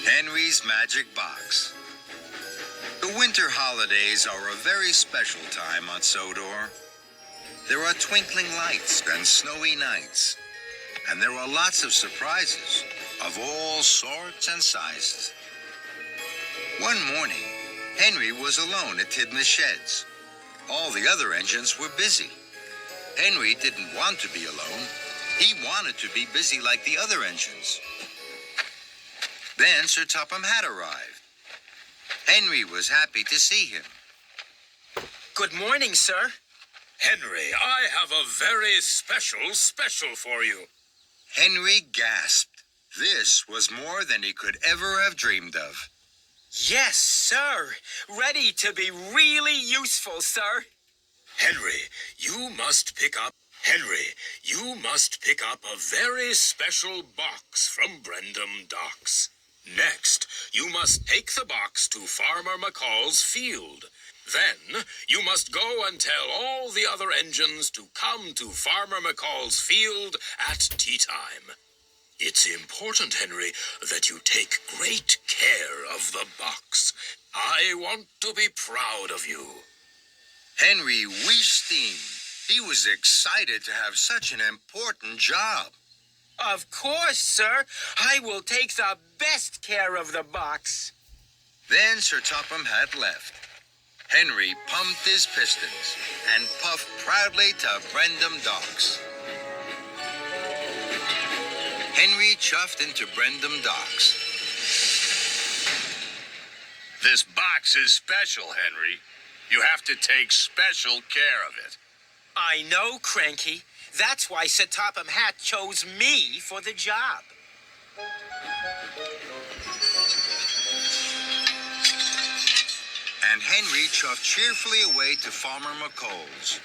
Henry's Magic Box. The winter holidays are a very special time on Sodor. There are twinkling lights and snowy nights, and there are lots of surprises of all sorts and sizes. One morning, Henry was alone at Tidmouth Sheds. All the other engines were busy. Henry didn't want to be alone. He wanted to be busy like the other engines. Then Sir Topham Hatt arrived. Henry was happy to see him. Good morning, sir. Henry, I have a very special for you. Henry gasped. This was more than he could ever have dreamed of. Yes, sir. Ready to be really useful, sir. Henry, you must pick up a very special box from Brendam Docks. Next, you must take the box to Farmer McCall's field. Then, you must go and tell all the other engines to come to Farmer McCall's field at tea time. It's important, Henry, that you take great care of the box. I want to be proud of you. Henry Wiestein. He was excited to have such an important job. Of course, sir. I will take the best care of the box. Then Sir Topham Hatt left. Henry pumped his pistons and puffed proudly to Brendam Docks. Henry chuffed into Brendam Docks. This box is special, Henry. You have to take special care of it. I know, Cranky. That's why Sir Topham Hatt chose me for the job. And Henry chuffed cheerfully away to Farmer McCall's.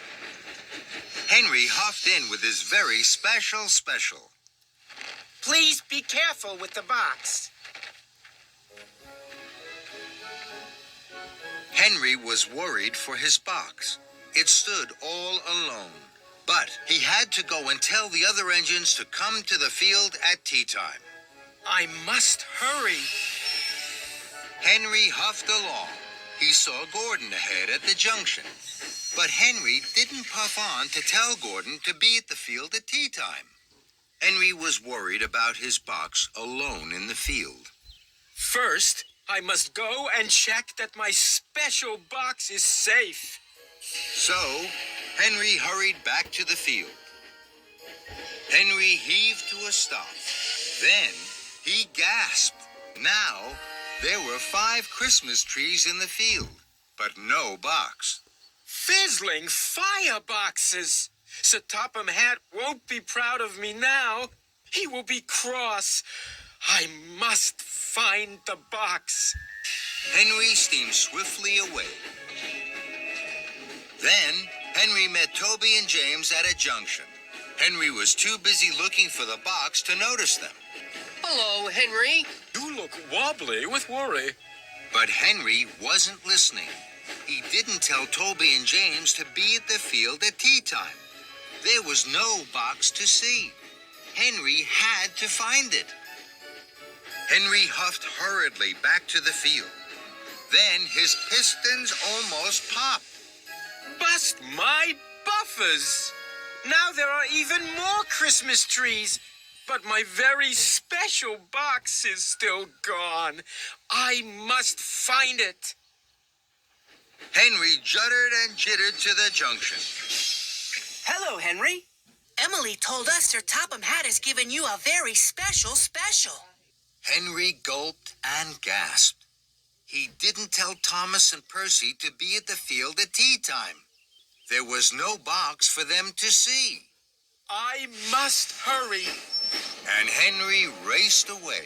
Henry huffed in with his very special. Please be careful with the box. Henry was worried for his box. It stood all alone. But he had to go and tell the other engines to come to the field at tea time. I must hurry. Henry huffed along. He saw Gordon ahead at the junction. But Henry didn't puff on to tell Gordon to be at the field at tea time. Henry was worried about his box alone in the field. First, I must go and check that my special box is safe. So, Henry hurried back to the field. Henry heaved to a stop. Then, he gasped. Now, there were 5 Christmas trees in the field, but no box. Fizzling fireboxes! Sir Topham Hatt won't be proud of me now. He will be cross. I must find the box. Henry steamed swiftly away. Then, Henry met Toby and James at a junction. Henry was too busy looking for the box to notice them. Hello, Henry. You look wobbly with worry. But Henry wasn't listening. He didn't tell Toby and James to be at the field at tea time. There was no box to see. Henry had to find it. Henry huffed hurriedly back to the field. Then his pistons almost popped. Bust my buffers! Now there are even more Christmas trees, but my very special box is still gone. I must find it. Henry juddered and jittered to the junction. Hello, Henry. Emily told us Sir Topham Hatt has given you a very special. Henry gulped and gasped. He didn't tell Thomas and Percy to be at the field at tea time. There was no box for them to see. I must hurry. And Henry raced away.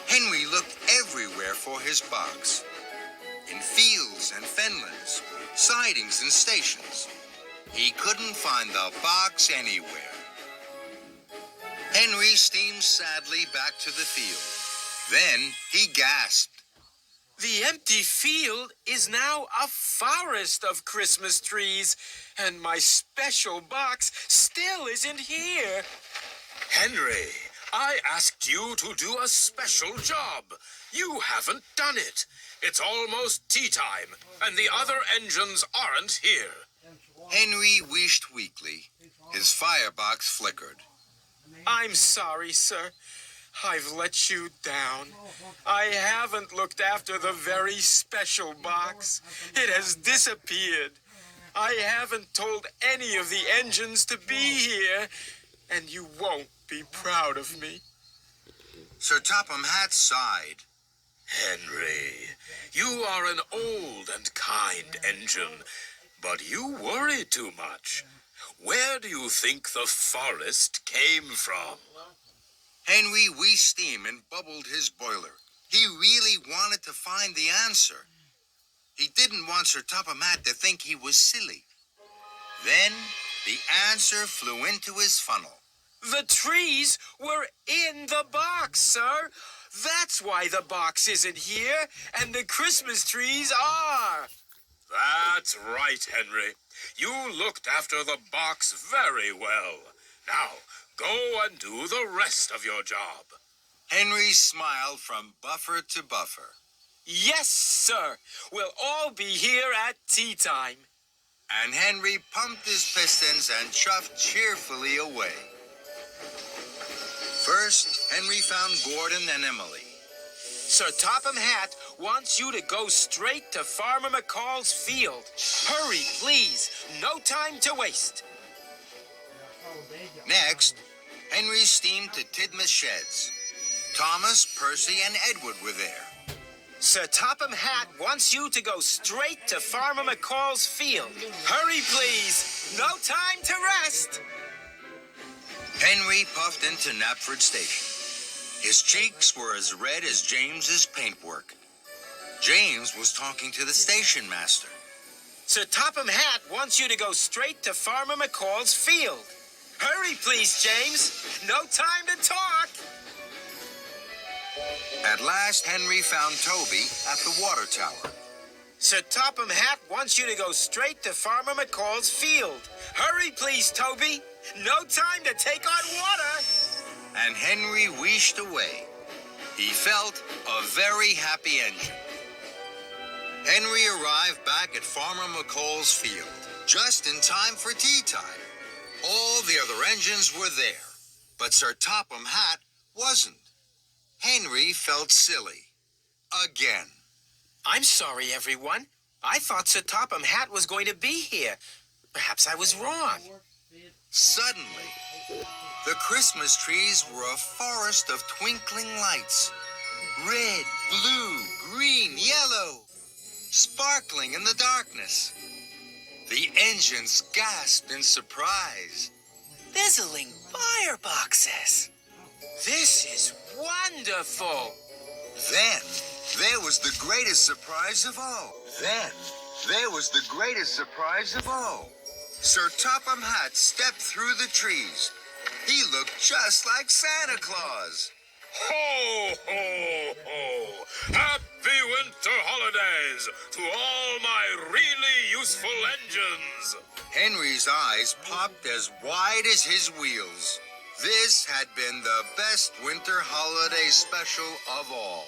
Henry looked everywhere for his box. In fields and fenlands, sidings and stations. He couldn't find the box anywhere. Henry steamed sadly back to the field. Then he gasped. The empty field is now a forest of Christmas trees, and my special box still isn't here. Henry, I asked you to do a special job. You haven't done it. It's almost tea time, and the other engines aren't here. Henry wished weakly. His firebox flickered. I'm sorry, sir. I've let you down. I haven't looked after the very special box. It has disappeared. I haven't told any of the engines to be here, and you won't be proud of me. Sir Topham Hatt sighed. Henry, you are an old and kind engine, but you worry too much. Where do you think the forest came from? Henry wheezed steam and bubbled his boiler. He really wanted to find the answer. He didn't want Sir Topham Hatt to think he was silly. Then the answer flew into his funnel. The trees were in the box, sir. That's why the box isn't here, and the Christmas trees are. That's right, Henry. You looked after the box very well. Now, go and do the rest of your job. Henry smiled from buffer to buffer. Yes, sir. We'll all be here at tea time. And Henry pumped his pistons and chuffed cheerfully away. First, Henry found Gordon and Emily. Sir Topham Hatt wants you to go straight to Farmer McCall's field. Hurry, please. No time to waste. Next, Henry steamed to Tidmouth Sheds. Thomas, Percy, and Edward were there. Sir Topham Hatt wants you to go straight to Farmer McCall's field. Hurry, please. No time to rest. Henry puffed into Knapford Station. His cheeks were as red as James's paintwork. James was talking to the station master. Sir Topham Hatt wants you to go straight to Farmer McCall's field. Hurry, please, James. No time to talk. At last, Henry found Toby at the water tower. Sir Topham Hatt wants you to go straight to Farmer McCall's field. Hurry, please, Toby. No time to take on water. And Henry wheezed away. He felt a very happy engine. Henry arrived back at Farmer McCall's field, just in time for tea time. All the other engines were there, but Sir Topham Hatt wasn't. Henry felt silly. Again. I'm sorry, everyone. I thought Sir Topham Hatt was going to be here. Perhaps I was wrong. Suddenly, the Christmas trees were a forest of twinkling lights. Red, blue, green, yellow, sparkling in the darkness. The engines gasped in surprise. Fizzling fireboxes. This is wonderful. Then, there was the greatest surprise of all. Sir Topham Hatt stepped through the trees. He looked just like Santa Claus. Ho, ho, ho! Happy winter holidays to all my really useful engines! Henry's eyes popped as wide as his wheels. This had been the best winter holiday special of all.